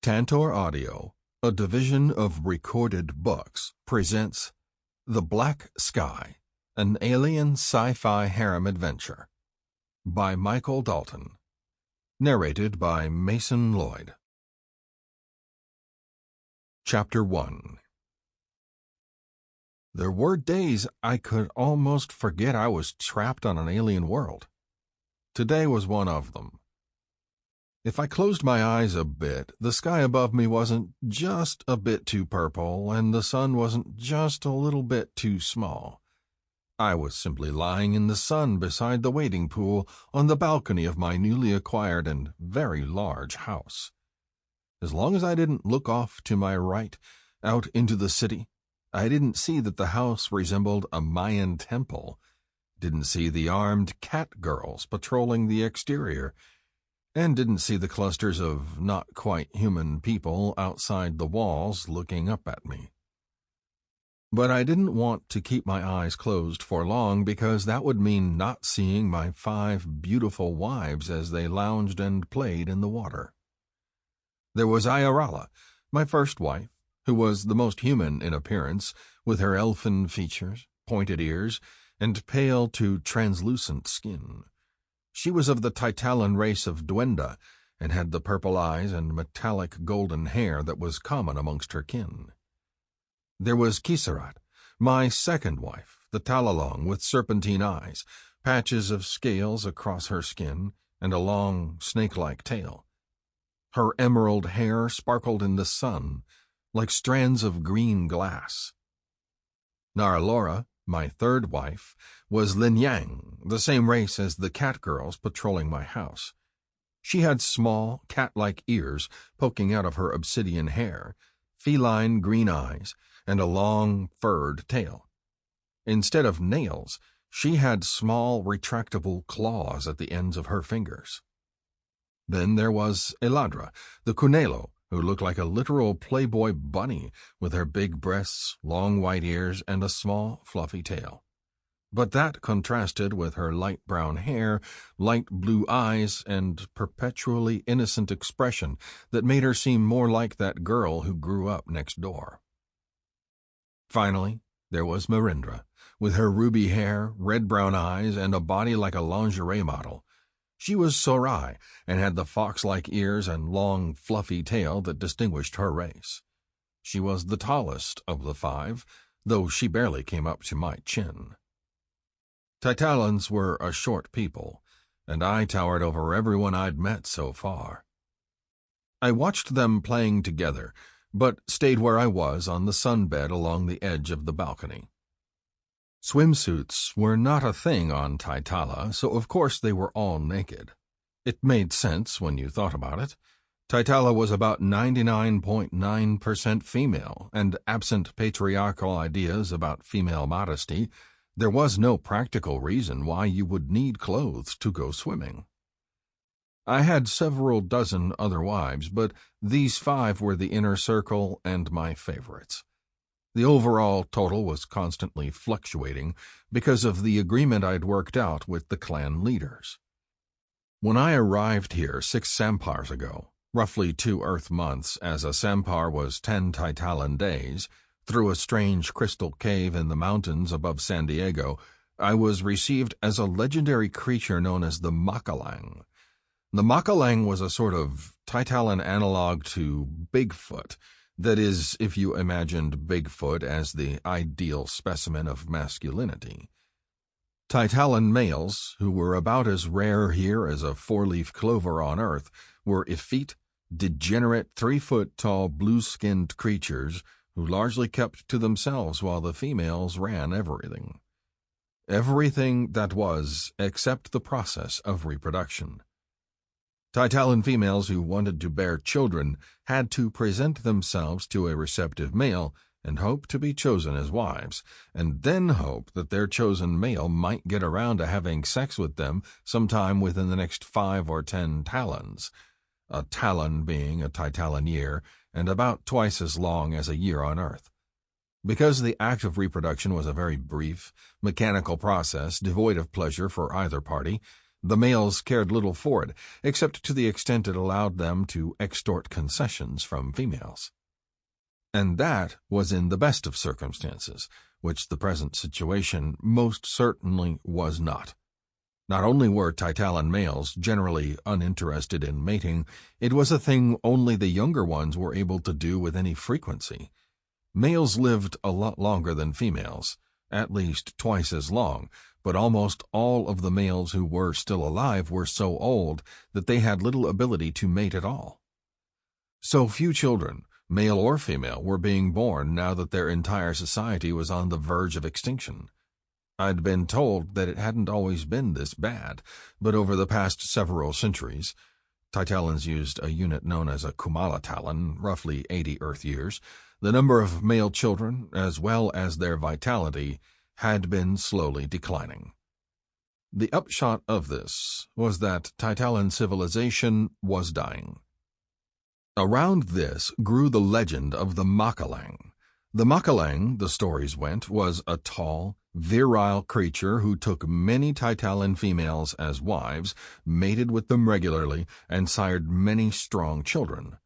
Tantor Audio, a division of Recorded Books, presents The Black Sky, an alien sci-fi harem adventure by Michael Dalton, narrated by Mason Lloyd. Chapter 1. There were days I could almost forget I was trapped on an alien world. Today was one of them. If I closed my eyes a bit, the sky above me wasn't just a bit too purple, and the sun wasn't just a little bit too small. I was simply lying in the sun beside the wading pool on the balcony of my newly acquired and very large house. As long as I didn't look off to my right, out into the city, I didn't see that the house resembled a Mayan temple, didn't see the armed cat girls patrolling the exterior, and didn't see the clusters of not-quite-human people outside the walls looking up at me. But I didn't want to keep my eyes closed for long, because that would mean not seeing my 5 beautiful wives as they lounged and played in the water. There was Ayarala, my first wife, who was the most human in appearance, with her elfin features, pointed ears, and pale to translucent skin. She was of the Taitalan race of Duenda, and had the purple eyes and metallic golden hair that was common amongst her kin. There was Kisarat, my second wife, the Talalong with serpentine eyes, patches of scales across her skin, and a long, snake-like tail. Her emerald hair sparkled in the sun, like strands of green glass. Naralora, my third wife, was Linyang, the same race as the cat girls patrolling my house. She had small, cat-like ears poking out of her obsidian hair, feline green eyes, and a long, furred tail. Instead of nails, she had small, retractable claws at the ends of her fingers. Then there was Eladra, the Cunelo, who looked like a literal Playboy bunny with her big breasts, long white ears, and a small, fluffy tail. But that contrasted with her light brown hair, light blue eyes, and perpetually innocent expression that made her seem more like that girl who grew up next door. Finally, there was Marindra, with her ruby hair, red-brown eyes, and a body like a lingerie model. She was Sorai, and had the fox-like ears and long, fluffy tail that distinguished her race. She was the tallest of the 5, though she barely came up to my chin. Taitalans were a short people, and I towered over everyone I'd met so far. I watched them playing together, but stayed where I was on the sunbed along the edge of the balcony. Swimsuits were not a thing on Taitala, so of course they were all naked. It made sense when you thought about it. Taitala was about 99.9% female, and absent patriarchal ideas about female modesty, there was no practical reason why you would need clothes to go swimming. I had several dozen other wives, but these 5 were the inner circle and my favorites. The overall total was constantly fluctuating because of the agreement I'd worked out with the clan leaders. When I arrived here 6 sampars ago, roughly 2 Earth months, as a sampar was 10 Taitalan days, through a strange crystal cave in the mountains above San Diego, I was received as a legendary creature known as the Makalang. The Makalang was a sort of Taitalan analog to Bigfoot. That is, if you imagined Bigfoot as the ideal specimen of masculinity. Taitalan males, who were about as rare here as a 4-leaf clover on Earth, were effete, degenerate, 3-foot-tall, blue-skinned creatures who largely kept to themselves while the females ran everything. Everything that was, except the process of reproduction. Taitalan females who wanted to bear children had to present themselves to a receptive male and hope to be chosen as wives, and then hope that their chosen male might get around to having sex with them sometime within the next 5 or 10 talans, a talon being a Taitalan year and about twice as long as a year on Earth. Because the act of reproduction was a very brief, mechanical process devoid of pleasure for either party, The males cared little for it, except to the extent it allowed them to extort concessions from females. And that was in the best of circumstances, which the present situation most certainly was not. Not only were Taitalan males generally uninterested in mating, it was a thing only the younger ones were able to do with any frequency. Males lived a lot longer than females, at least twice as long, but almost all of the males who were still alive were so old that they had little ability to mate at all. So few children, male or female, were being born now that their entire society was on the verge of extinction. I'd been told that it hadn't always been this bad, but over the past several centuries, Taitalans used a unit known as a Kumalatalan, roughly 80 Earth years, the number of male children, as well as their vitality, had been slowly declining. The upshot of this was that Taitalan civilization was dying. Around this grew the legend of the Makalang. The Makalang, the stories went, was a tall, virile creature who took many Taitalan females as wives, mated with them regularly, and sired many strong children.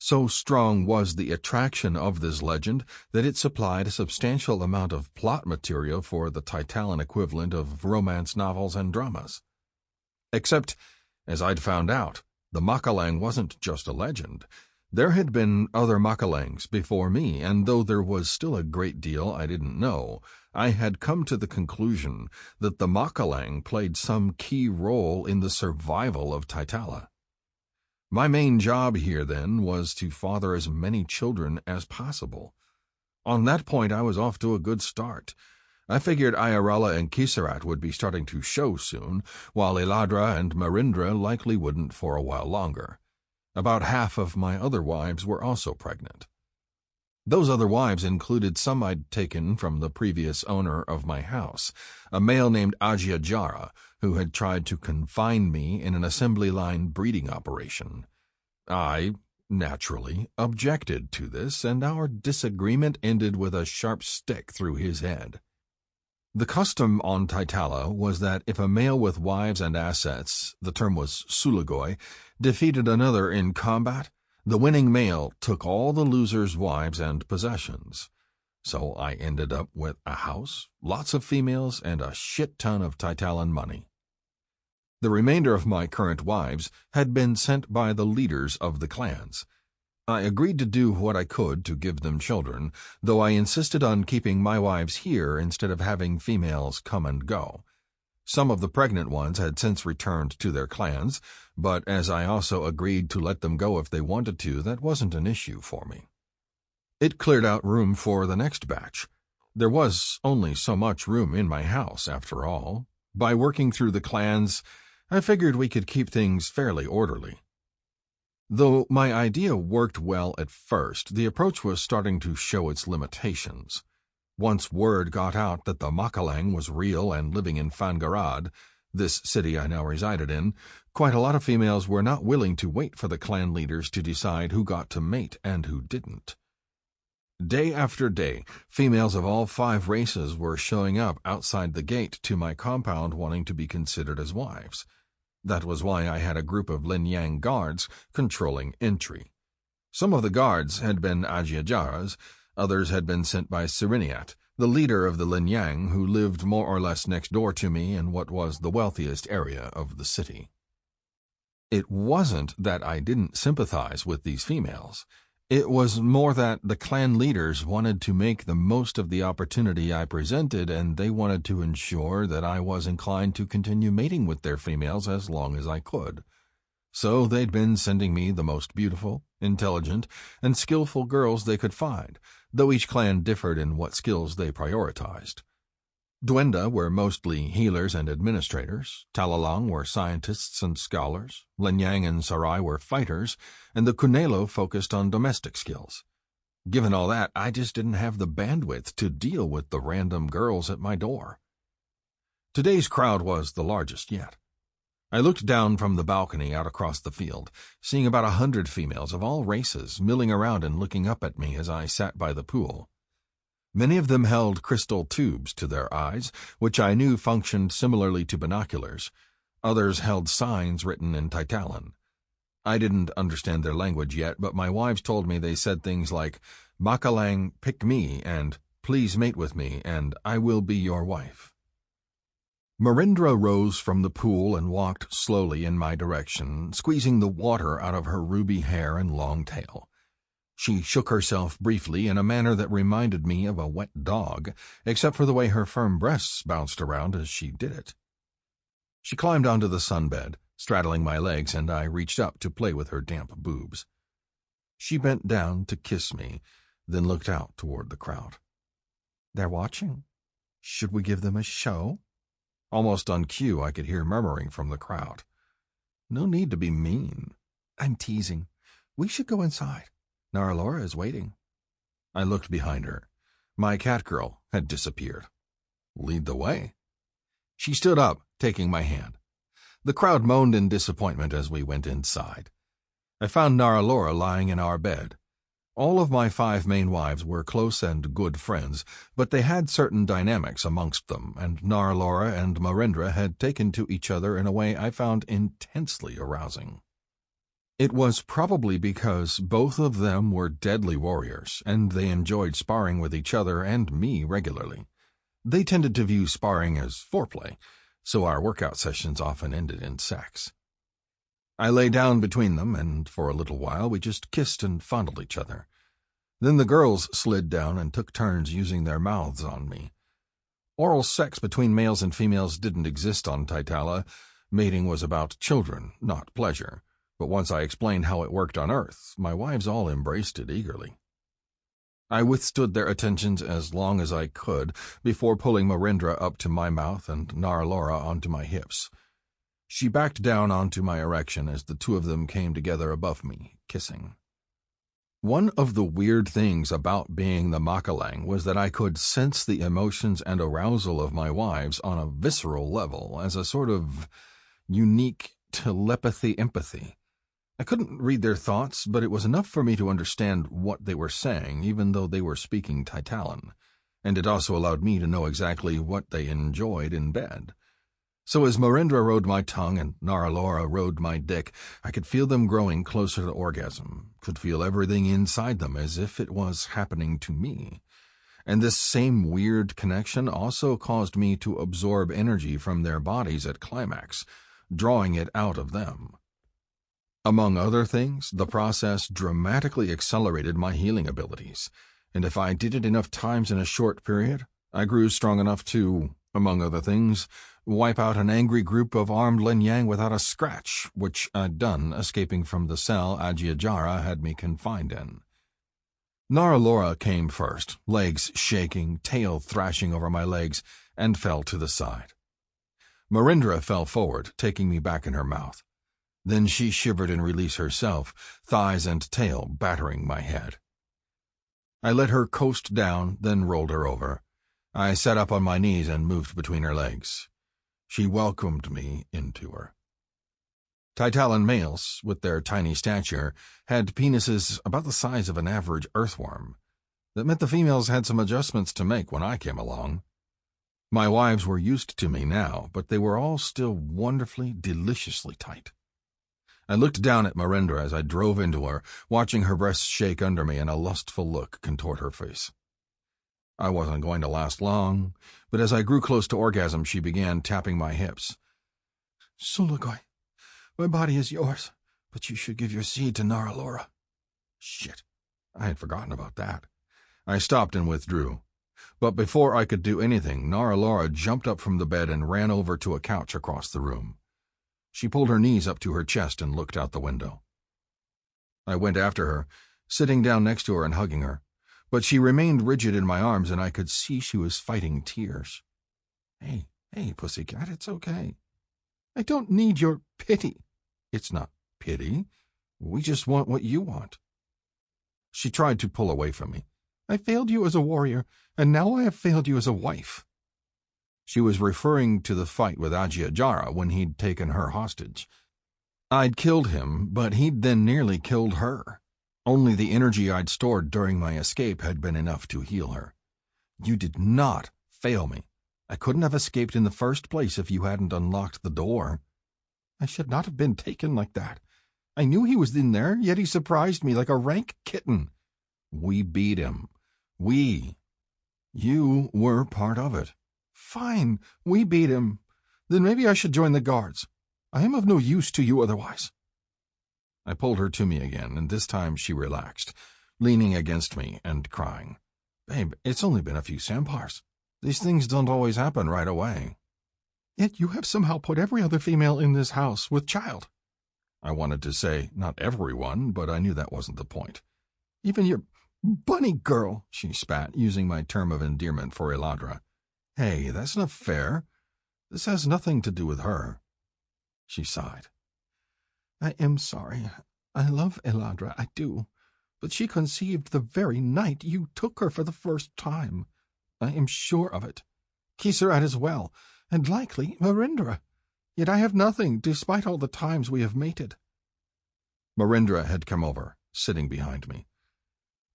So strong was the attraction of this legend that it supplied a substantial amount of plot material for the Taitalan equivalent of romance novels and dramas. Except, as I'd found out, the Makalang wasn't just a legend. There had been other Makalangs before me, and though there was still a great deal I didn't know, I had come to the conclusion that the Makalang played some key role in the survival of Taitala. My main job here, then, was to father as many children as possible. On that point, I was off to a good start. I figured Ayarala and Kisarat would be starting to show soon, while Iladra and Marindra likely wouldn't for a while longer. About half of my other wives were also pregnant. Those other wives included some I'd taken from the previous owner of my house, a male named Ajiajara, who had tried to confine me in an assembly line breeding operation. I, naturally, objected to this, and our disagreement ended with a sharp stick through his head. The custom on Taitala was that if a male with wives and assets, the term was sulagoi, defeated another in combat, the winning male took all the loser's wives and possessions. So I ended up with a house, lots of females, and a shit ton of Taitalan money. The remainder of my current wives had been sent by the leaders of the clans. I agreed to do what I could to give them children, though I insisted on keeping my wives here instead of having females come and go. Some of the pregnant ones had since returned to their clans, but as I also agreed to let them go if they wanted to, that wasn't an issue for me. It cleared out room for the next batch. There was only so much room in my house, after all. By working through the clans, I figured we could keep things fairly orderly. Though my idea worked well at first, the approach was starting to show its limitations. Once word got out that the Makalang was real and living in Fangarad, this city I now resided in, quite a lot of females were not willing to wait for the clan leaders to decide who got to mate and who didn't. Day after day, females of all 5 races were showing up outside the gate to my compound wanting to be considered as wives. That was why I had a group of Linyang guards controlling entry. Some of the guards had been Ajiajaras, others had been sent by Siriniat, the leader of the Linyang, who lived more or less next door to me in what was the wealthiest area of the city. It wasn't that I didn't sympathize with these females. It was more that the clan leaders wanted to make the most of the opportunity I presented, and they wanted to ensure that I was inclined to continue mating with their females as long as I could. So they'd been sending me the most beautiful, intelligent, and skillful girls they could find, though each clan differed in what skills they prioritized. Duenda were mostly healers and administrators, Talalang were scientists and scholars, Linyang and Sarai were fighters, and the Kunelo focused on domestic skills. Given all that, I just didn't have the bandwidth to deal with the random girls at my door. Today's crowd was the largest yet. I looked down from the balcony out across the field, seeing about 100 females of all races milling around and looking up at me as I sat by the pool. Many of them held crystal tubes to their eyes, which I knew functioned similarly to binoculars. Others held signs written in Taitalan. I didn't understand their language yet, but my wives told me they said things like, "Makalang, pick me," and "Please mate with me," and "I will be your wife." Marindra rose from the pool and walked slowly in my direction, squeezing the water out of her ruby hair and long tail. She shook herself briefly in a manner that reminded me of a wet dog, except for the way her firm breasts bounced around as she did it. She climbed onto the sunbed, straddling my legs, and I reached up to play with her damp boobs. She bent down to kiss me, then looked out toward the crowd. "They're watching. Should we give them a show?" Almost on cue, I could hear murmuring from the crowd. "No need to be mean." "I'm teasing. We should go inside. Naralora is waiting." I looked behind her. My cat girl had disappeared. "Lead the way." She stood up, taking my hand. The crowd moaned in disappointment as we went inside. I found Naralora lying in our bed. All of my 5 main wives were close and good friends, but they had certain dynamics amongst them, and Naralora and Marindra had taken to each other in a way I found intensely arousing. It was probably because both of them were deadly warriors, and they enjoyed sparring with each other and me regularly. They tended to view sparring as foreplay, so our workout sessions often ended in sex. I lay down between them, and for a little while we just kissed and fondled each other. Then the girls slid down and took turns using their mouths on me. Oral sex between males and females didn't exist on Taitala. Mating was about children, not pleasure. But once I explained how it worked on Earth, my wives all embraced it eagerly. I withstood their attentions as long as I could before pulling Marindra up to my mouth and Naralora onto my hips. She backed down onto my erection as the two of them came together above me, kissing. One of the weird things about being the Makalang was that I could sense the emotions and arousal of my wives on a visceral level as a sort of unique telepathy-empathy. I couldn't read their thoughts, but it was enough for me to understand what they were saying, even though they were speaking Taitalan, and it also allowed me to know exactly what they enjoyed in bed. So as Marindra rode my tongue and Naralora rode my dick, I could feel them growing closer to orgasm, could feel everything inside them as if it was happening to me. And this same weird connection also caused me to absorb energy from their bodies at climax, drawing it out of them. Among other things, the process dramatically accelerated my healing abilities, and if I did it enough times in a short period, I grew strong enough to, among other things, wipe out an angry group of armed Linyang without a scratch, which I'd done escaping from the cell Ajiajara had me confined in. Naralora came first, legs shaking, tail thrashing over my legs, and fell to the side. Marindra fell forward, taking me back in her mouth. Then she shivered and released herself, thighs and tail battering my head. I let her coast down, then rolled her over. I sat up on my knees and moved between her legs. She welcomed me into her. Taitalan males, with their tiny stature, had penises about the size of an average earthworm. That meant the females had some adjustments to make when I came along. My wives were used to me now, but they were all still wonderfully, deliciously tight. I looked down at Marindra as I drove into her, watching her breasts shake under me and a lustful look contort her face. I wasn't going to last long, but as I grew close to orgasm, she began tapping my hips. "Sulugoi, my body is yours, but you should give your seed to Naralora." Shit, I had forgotten about that. I stopped and withdrew. But before I could do anything, Naralora jumped up from the bed and ran over to a couch across the room. She pulled her knees up to her chest and looked out the window. I went after her, sitting down next to her and hugging her, but she remained rigid in my arms and I could see she was fighting tears. Hey, pussycat, it's okay. I don't need your pity." "It's not pity. We just want what you want." She tried to pull away from me. "I failed you as a warrior, and now I have failed you as a wife." She was referring to the fight with Ajiajara when he'd taken her hostage. I'd killed him, but he'd then nearly killed her. Only the energy I'd stored during my escape had been enough to heal her. "You did not fail me. I couldn't have escaped in the first place if you hadn't unlocked the door." I should not have been taken like that. I knew he was in there, yet he surprised me like a rank kitten. We beat him. We. You were part of it. Fine, we beat him. Then maybe I should join the guards. I am of no use to you otherwise. I pulled her to me again, and this time she relaxed, leaning against me and crying. Babe, it's only been a few sampars. These things don't always happen right away. Yet you have somehow put every other female in this house with child. I wanted to say, not everyone, but I knew that wasn't the point. Even your bunny girl, she spat, using my term of endearment for Eladra. Hey, that's not fair. This has nothing to do with her. She sighed. I am sorry. I love Eladra, I do. But she conceived the very night you took her for the first time. I am sure of it. Kissarat as well, and likely Marindra. Yet I have nothing, despite all the times we have mated. Marindra had come over, sitting behind me.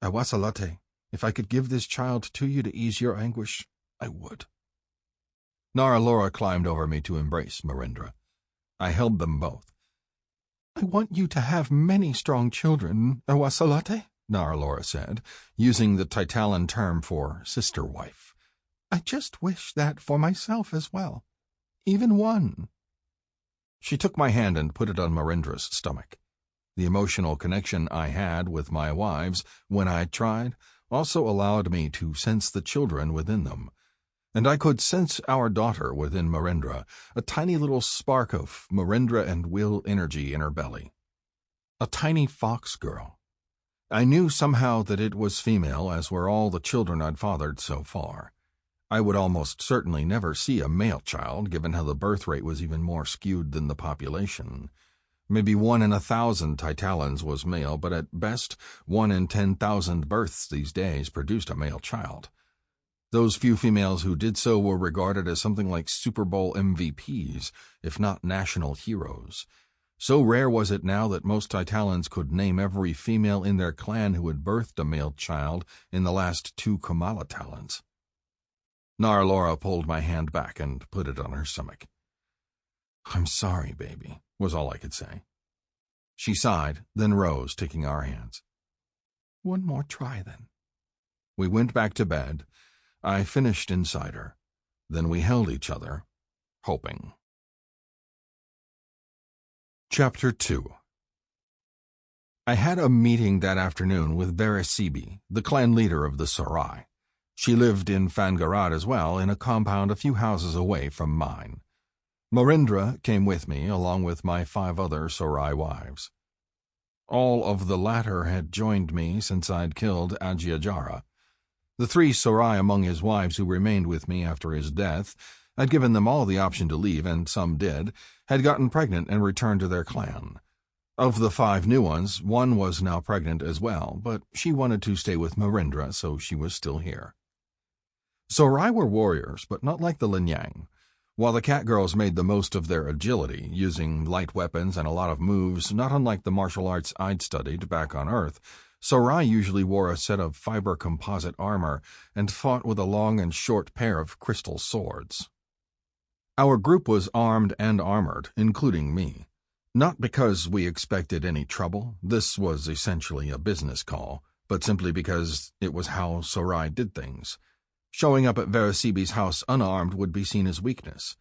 Awasalate, if I could give this child to you to ease your anguish, I would. Naralora climbed over me to embrace Marindra. I held them both. I want you to have many strong children, Awasalate, Naralora said, using the Taitalan term for sister-wife. I just wish that for myself as well. Even one. She took my hand and put it on Marindra's stomach. The emotional connection I had with my wives when I tried also allowed me to sense the children within them. And I could sense our daughter within Marindra, a tiny little spark of Marindra and Will energy in her belly. A tiny fox girl. I knew somehow that it was female, as were all the children I'd fathered so far. I would almost certainly never see a male child, given how the birth rate was even more skewed than the population. Maybe 1 in 1,000 Taitalans was male, but at best 1 in 10,000 births these days produced a male child. Those few females who did so were regarded as something like Super Bowl MVPs, if not national heroes. So rare was it now that most Taitalans could name every female in their clan who had birthed a male child in the last 2 Kamala talents. Naralora pulled my hand back and put it on her stomach. I'm sorry, baby, was all I could say. She sighed, then rose, taking our hands. One more try, then. We went back to bed. I finished inside her. Then we held each other, hoping. Chapter 2. I had a meeting that afternoon with Beresibi, the clan leader of the Sarai. She lived in Fangarad as well, in a compound a few houses away from mine. Marindra came with me, along with my 5 other Sarai wives. All of the latter had joined me since I'd killed Ajiajara. The 3 Sarai among his wives who remained with me after his death, I'd given them all the option to leave, and some did, had gotten pregnant and returned to their clan. Of the 5 new ones, 1 was now pregnant as well, but she wanted to stay with Marindra, so she was still here. Sarai were warriors, but not like the Linyang. While the cat girls made the most of their agility, using light weapons and a lot of moves, not unlike the martial arts I'd studied back on Earth, Sarai usually wore a set of fiber composite armor and fought with a long and short pair of crystal swords. Our group was armed and armored, including me. Not because we expected any trouble, this was essentially a business call, but simply because it was how Sarai did things. Showing up at Veresibi's house unarmed would be seen as weakness.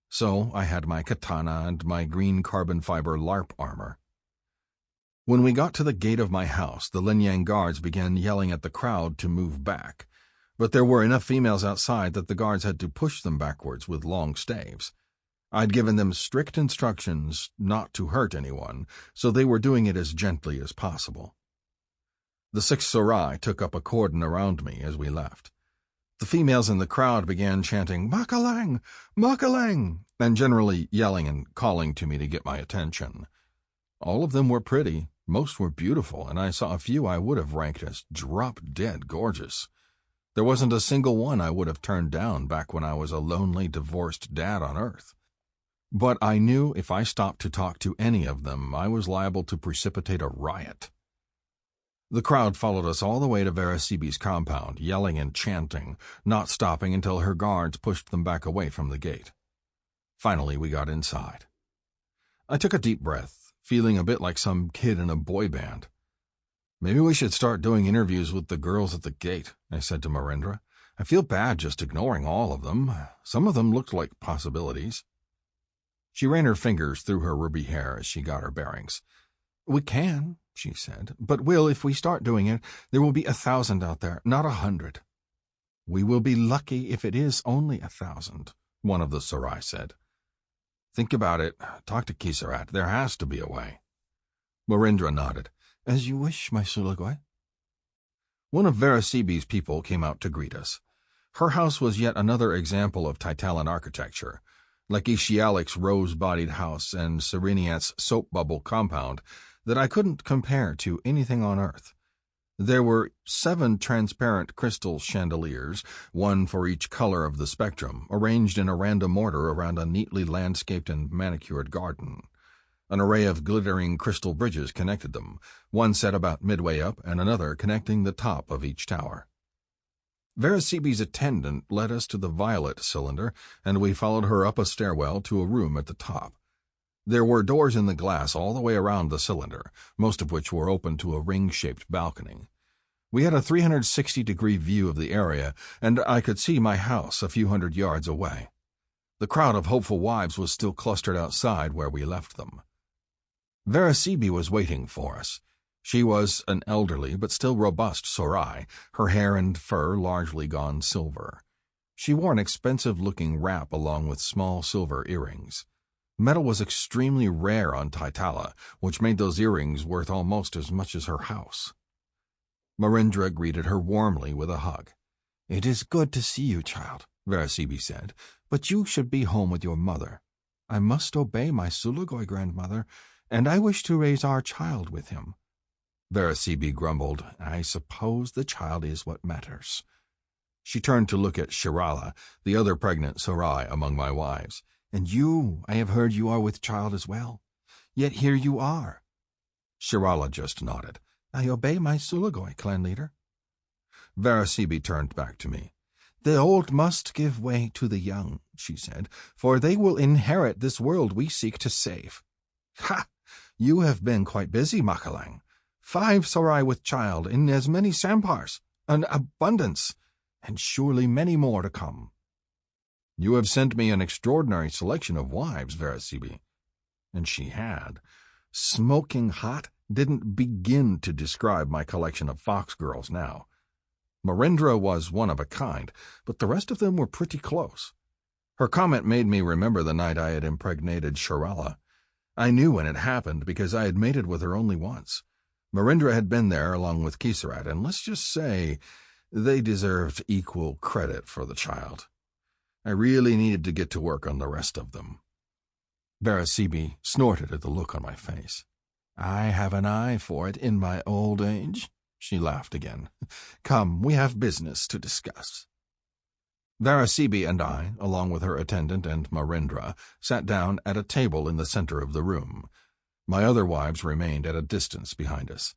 So I had my katana and my green carbon fiber LARP armor. When we got to the gate of my house, the Linyang guards began yelling at the crowd to move back, but there were enough females outside that the guards had to push them backwards with long staves. I'd given them strict instructions not to hurt anyone, so they were doing it as gently as possible. The 6 Sarai took up a cordon around me as we left. The females in the crowd began chanting, Makalang! Makalang! And generally yelling and calling to me to get my attention. All of them were pretty, most were beautiful, and I saw a few I would have ranked as drop-dead gorgeous. There wasn't a single one I would have turned down back when I was a lonely, divorced dad on Earth. But I knew if I stopped to talk to any of them, I was liable to precipitate a riot. The crowd followed us all the way to Veresibi's compound, yelling and chanting, not stopping until her guards pushed them back away from the gate. Finally, we got inside. I took a deep breath, feeling a bit like some kid in a boy band. "Maybe we should start doing interviews with the girls at the gate," I said to Marindra. "I feel bad just ignoring all of them. Some of them looked like possibilities." She ran her fingers through her ruby hair as she got her bearings. "We can," she said, "but if we start doing it, there will be 1,000 out there, not 100. "We will be lucky if it is only 1,000, one of the Sarai said. "Think about it. Talk to Kisarat. There has to be a way." Marindra nodded. "As you wish, my Sulagoi." One of Verasibi's people came out to greet us. Her house was yet another example of Taitalan architecture. Like Ishialik's rose-bodied house and Sereniat's soap bubble compound, that I couldn't compare to anything on Earth. There were 7 transparent crystal chandeliers, one for each color of the spectrum, arranged in a random order around a neatly landscaped and manicured garden. An array of glittering crystal bridges connected them, one set about midway up and another connecting the top of each tower. Verasibi's attendant led us to the violet cylinder, and we followed her up a stairwell to a room at the top. There were doors in the glass all the way around the cylinder, most of which were open to a ring-shaped balcony. We had a 360-degree view of the area, and I could see my house a few hundred yards away. The crowd of hopeful wives was still clustered outside where we left them. Verasibi was waiting for us. She was an elderly but still robust Sarai, her hair and fur largely gone silver. She wore an expensive-looking wrap along with small silver earrings. Metal was extremely rare on Taitala, which made those earrings worth almost as much as her house. Marindra greeted her warmly with a hug. "It is good to see you, child," Verasibi said, "but you should be home with your mother. I must obey my Sulagoi grandmother, and I wish to raise our child with him." Verasibi grumbled, "I suppose the child is what matters." She turned to look at Shirala, the other pregnant Sarai among my wives. "And you, I have heard you are with child as well. Yet here you are." Shirala just nodded. "I obey my Sulagoi, clan leader." Verasibi turned back to me. "The old must give way to the young," she said, "for they will inherit this world we seek to save." "Ha! You have been quite busy, Makalang. 5 Sarai with child in as many sampars, an abundance, and surely many more to come." "You have sent me an extraordinary selection of wives, Verasibi." And she had. Smoking hot didn't begin to describe my collection of fox girls now. Marindra was one of a kind, but the rest of them were pretty close. Her comment made me remember the night I had impregnated Shirala. I knew when it happened because I had mated with her only once. Marindra had been there along with Kisarat, and let's just say they deserved equal credit for the child. I really needed to get to work on the rest of them. Verasibi snorted at the look on my face. "I have an eye for it in my old age," she laughed again. "Come, we have business to discuss." Verasibi and I, along with her attendant and Marindra, sat down at a table in the center of the room. My other wives remained at a distance behind us.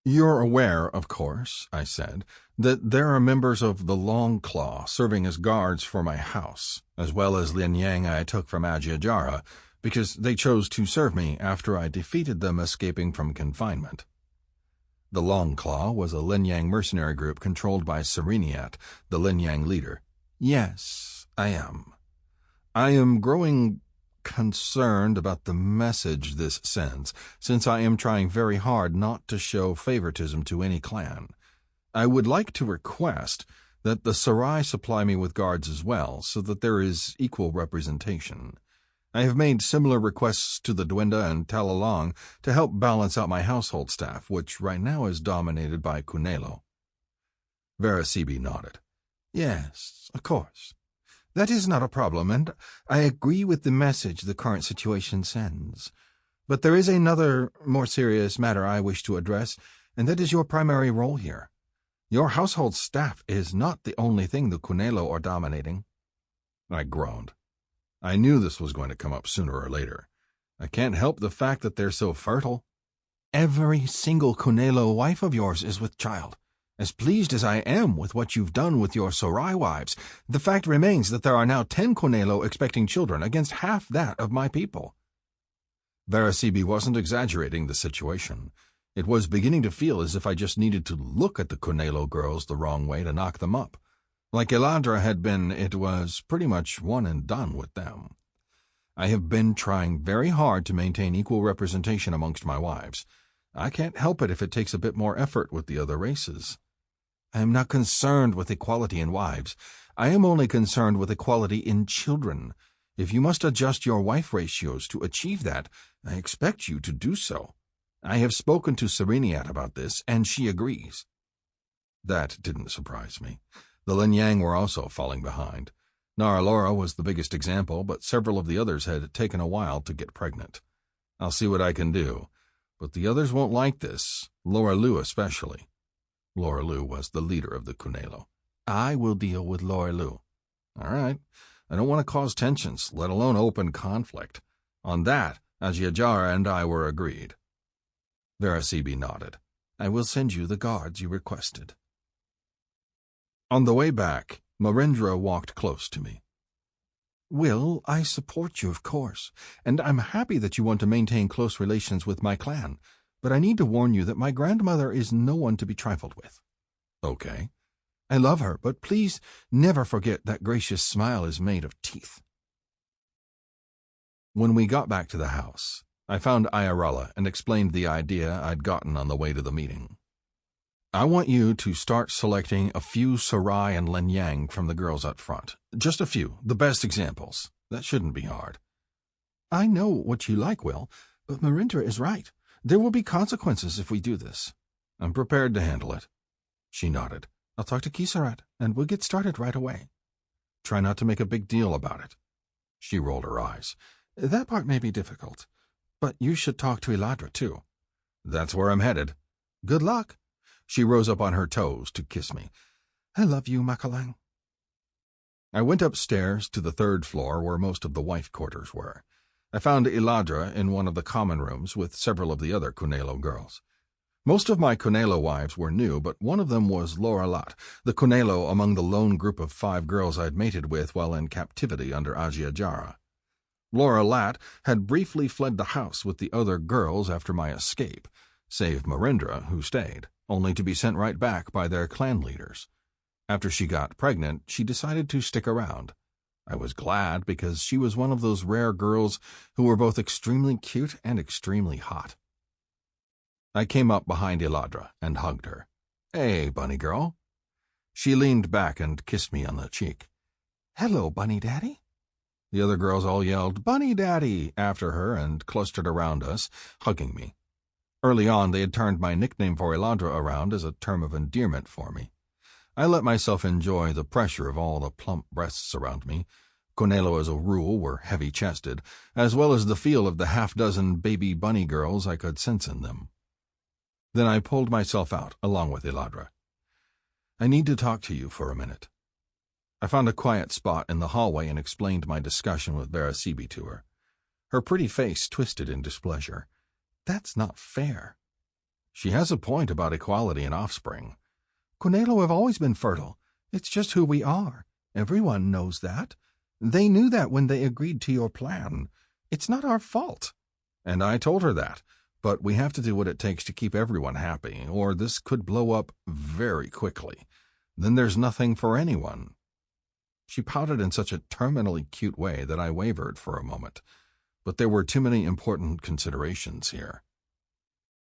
"You're aware, of course," I said, "that there are members of the Long Claw serving as guards for my house, as well as Lianyang I took from Ajiajara, because they chose to serve me after I defeated them escaping from confinement." The Long Claw was a Lianyang mercenary group controlled by Sereniat, the Lianyang leader. "Yes, I am. I am growing concerned about the message this sends, since I am trying very hard not to show favoritism to any clan. I would like to request that the Sarai supply me with guards as well, so that there is equal representation. I have made similar requests to the Dwinda and Talalong to help balance out my household staff, which right now is dominated by Kunelo." Verasibi nodded. "Yes, of course. That is not a problem, and I agree with the message the current situation sends. But there is another, more serious matter I wish to address, and that is your primary role here. Your household staff is not the only thing the Kunelo are dominating." I groaned. I knew this was going to come up sooner or later. I can't help the fact that they're so fertile. "Every single Kunelo wife of yours is with child. As pleased as I am with what you've done with your Sarai wives, the fact remains that there are now 10 Kunelo expecting children against half that of my people." Verasibi wasn't exaggerating the situation. It was beginning to feel as if I just needed to look at the Cunelo girls the wrong way to knock them up. Like Eladra had been, it was pretty much one and done with them. I have been trying very hard to maintain equal representation amongst my wives. I can't help it if it takes a bit more effort with the other races. I am not concerned with equality in wives. I am only concerned with equality in children. If you must adjust your wife ratios to achieve that, I expect you to do so. I have spoken to Sereniat about this, and she agrees. That didn't surprise me. The Linyang were also falling behind. Naralora was the biggest example, but several of the others had taken a while to get pregnant. I'll see what I can do, but the others won't like this, Laura Lu especially. Laura Lu was the leader of the Cunelo. I will deal with Laura Lu. All right. I don't want to cause tensions, let alone open conflict. On that, Ajiajara and I were agreed. Verasibi nodded. I will send you the guards you requested. On the way back, Marindra walked close to me. Will, I support you, of course, and I'm happy that you want to maintain close relations with my clan, but I need to warn you that my grandmother is no one to be trifled with. Okay. I love her, but please never forget that gracious smile is made of teeth. When we got back to the house, I found Ayarala and explained the idea I'd gotten on the way to the meeting. I want you to start selecting a few Sarai and Linyang from the girls up front. Just a few, the best examples. That shouldn't be hard. I know what you like, Will, but Marindra is right. There will be consequences if we do this. I'm prepared to handle it. She nodded. I'll talk to Kisarat, and we'll get started right away. Try not to make a big deal about it. She rolled her eyes. That part may be difficult, but you should talk to Eladra, too. That's where I'm headed. Good luck. She rose up on her toes to kiss me. I love you, Makalang. I went upstairs to the third floor where most of the wife quarters were. I found Eladra in one of the common rooms with several of the other Cunelo girls. Most of my Cunelo wives were new, but one of them was Laura Lat, the Cunelo among the lone group of 5 girls I'd mated with while in captivity under Ajiajara. Laura Lat had briefly fled the house with the other girls after my escape, save Marindra, who stayed, only to be sent right back by their clan leaders. After she got pregnant, she decided to stick around. I was glad because she was one of those rare girls who were both extremely cute and extremely hot. I came up behind Eladra and hugged her. Hey, bunny girl. She leaned back and kissed me on the cheek. Hello, bunny daddy. The other girls all yelled, Bunny Daddy, after her and clustered around us, hugging me. Early on, they had turned my nickname for Eladra around as a term of endearment for me. I let myself enjoy the pressure of all the plump breasts around me. Cunelo, as a rule, were heavy-chested, as well as the feel of the half-dozen baby bunny girls I could sense in them. Then I pulled myself out, along with Eladra. I need to talk to you for a minute. I found a quiet spot in the hallway and explained my discussion with Verasibi to her. Her pretty face twisted in displeasure. That's not fair. She has a point about equality in offspring. Cunelo have always been fertile. It's just who we are. Everyone knows that. They knew that when they agreed to your plan. It's not our fault. And I told her that, but we have to do what it takes to keep everyone happy, or this could blow up very quickly. Then there's nothing for anyone. She pouted in such a terminally cute way that I wavered for a moment, but there were too many important considerations here.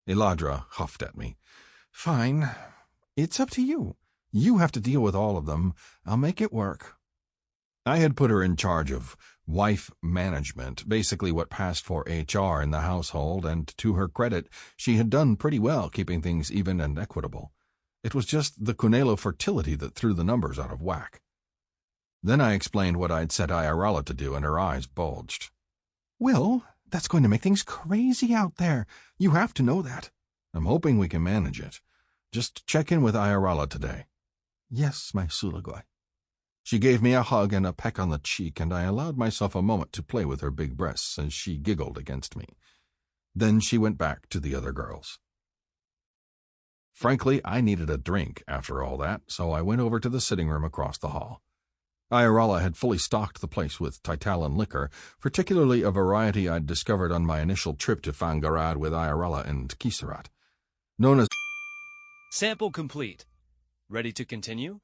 Eladra huffed at me. Fine. It's up to you. You have to deal with all of them. I'll make it work. I had put her in charge of wife management, basically what passed for HR in the household, and to her credit, she had done pretty well keeping things even and equitable. It was just the Cunelo fertility that threw the numbers out of whack. Then I explained what I'd set Ayarala to do, and her eyes bulged. Will, that's going to make things crazy out there. You have to know that. I'm hoping we can manage it. Just check in with Ayarala today. Yes, my Sulagoi. She gave me a hug and a peck on the cheek, and I allowed myself a moment to play with her big breasts as she giggled against me. Then she went back to the other girls. Frankly, I needed a drink after all that, so I went over to the sitting room across the hall. Ayarala had fully stocked the place with Taitalan liquor, particularly a variety I'd discovered on my initial trip to Fangarad with Ayarala and Kisarat. Known as Sample complete. Ready to continue?